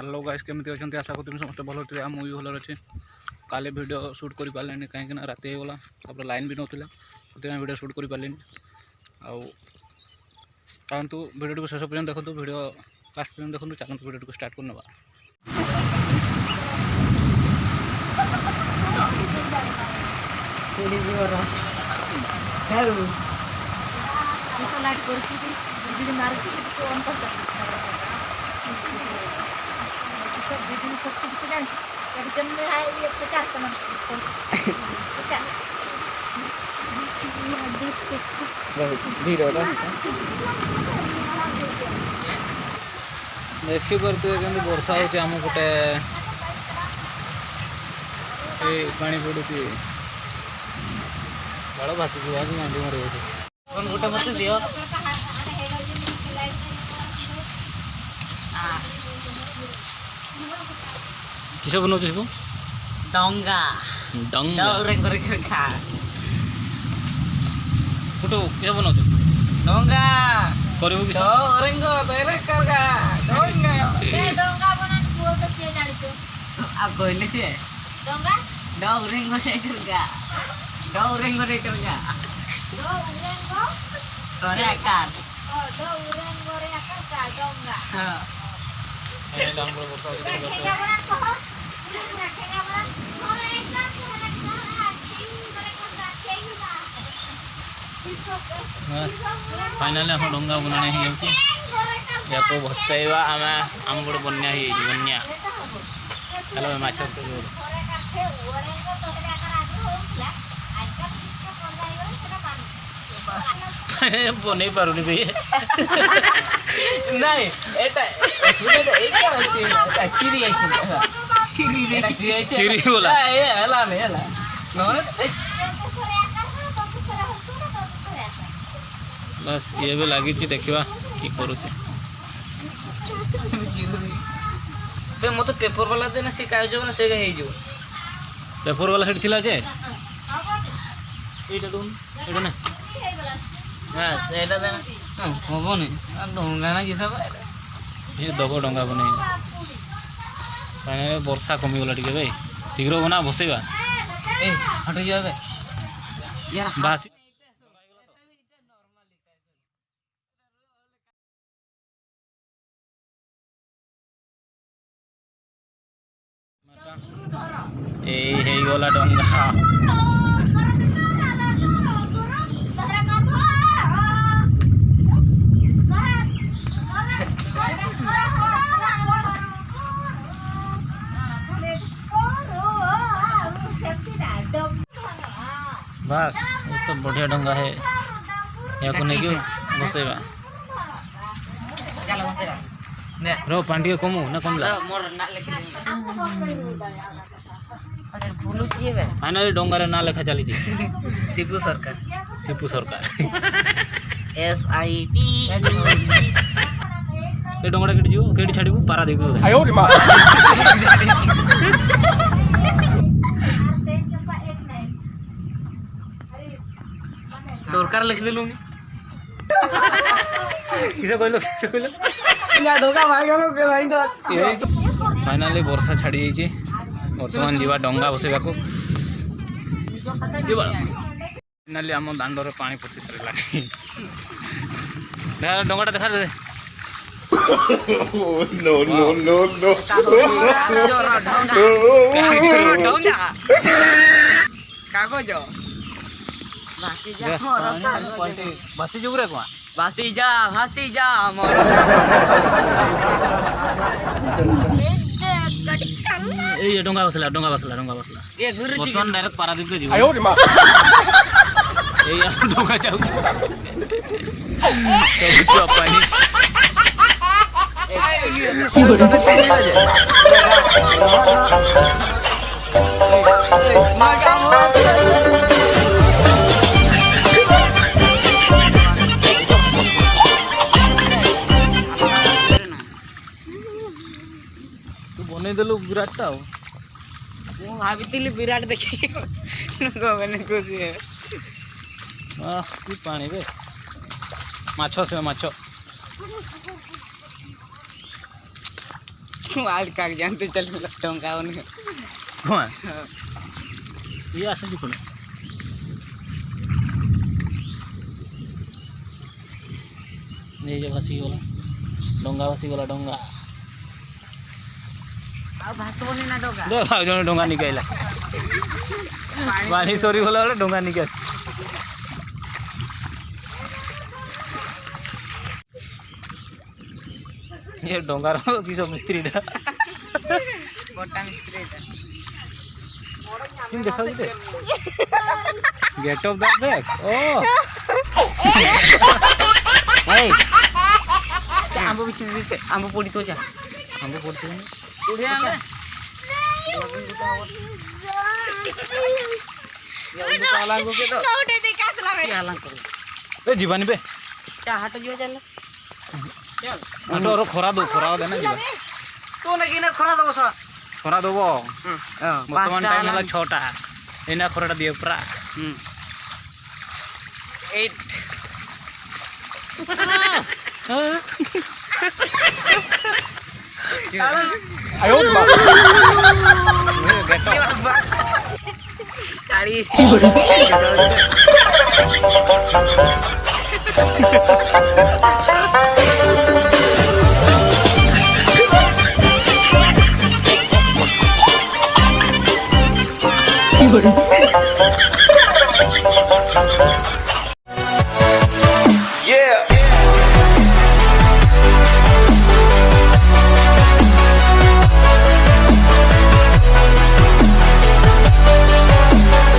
hello guys केमती अच्छा आशा करते समस्त भल थे मुझे भल अच्छे काले वीडियो शूट कर पारे कहीं रात होगला तापर लाइन भी नौला से वीडियो शूट कर पारे आतु वीडियो टी शेष पर्यटन देखो वीडियो लास्ट पर्यटन देखो चलते वीडियो टी स्टार्ट करने देखिपे वर्षा होम गोटे पानी पड़ू बड़ भाषी मंडी मर गोटे मत दियो किस बनाऊ सब डंगा डंगा खा फोटो किस बनाऊ डंगा कर डंगा आप कहले से डंगा डौरेंग करगा डौरेंग करगा तोरे आकार डौरेंग आकार का डंगा हां ए डांगरो वर्षा फाइनाली हम डंगा बनाने या भसैवा आम आम गोटे बन्या बन्या चलो माछ बन पारुनी भाई नहीं एटा सुने तो एटा होती चिरी चिरी बोला ए हला नहीं हला नोने बस ये भी लगी देखा कि करूँ मत पेपर वाला देना से कागज ना से पेपर वाला सेट थिला जे एटा दोन एटा ना हां एटा देना होबो नहीं डंगा ना कि सब ये दबो डंगा बने फाइनली वर्षा कमी गला टिके भाई शीघ्र बना बसैबा ए हट जाबे यार बासी गला डंगा बस ये तो बढ़िया डंगा है या को नहीं बसैबा चलो बसेरा ने रो पांडी कमु ना कमला मोर ना लिख अरे भूलू किए बे फाइनली डंगार ना लेखा चली शिपू सरकार SIP ए डंगाटा केटी जीव केटी छाड़ीबू पारा देबू आयो रे मां सरकार लिख देलु नी किसे कहलो या धोखा भाग गलो के भाई तो फाइनली वर्षा छाड़ी जाइए बर्तमान जीवा डंगा बसैबा को फाइनली आम दांडर पानी पशि सारा डंगाटा देखा दे नो नो नो नो डंगा कागज भासी जो रे को भासी जा मोर ए डंगा बसला ये गुरुजी बर्तमान डायरेक्ट पारादीप रे जीव आयो रे मां ए डंगा जाऊ सब पानी तू बने देलु विराट भाभी विराट देखी खुशी है कि पानी बे माछ से माछ आज काग जानते चल टंका उन्हें कौन ये आसे जी कोन ये जो भासी गला डोंगा अब भासबोनी ना डोगा दो जो डोंगा निकाला पानी सरी गला डोंगा निकाल ये डोंगा रो की सब मिस्त्री डा गोटा मिस्त्री तुम देखो दे गेट ऑफ दैट देख ओ ए आंबो बिच आंबो पोड़ी तो जा हमको पड़ते हैं उड़े आंबे आलांगो के तो नौटे दे कासला रे आलांग करो ए जीवानी बे चा हाट जो चल चल आटो रो खोरा देना जीवा तो लगी ना खरा दो सा खोरा देबो हां वर्तमान टाइम वाला 6टा एना खोराटा दियो प्रा 8 आयो बा गेट ऑफ गाड़ी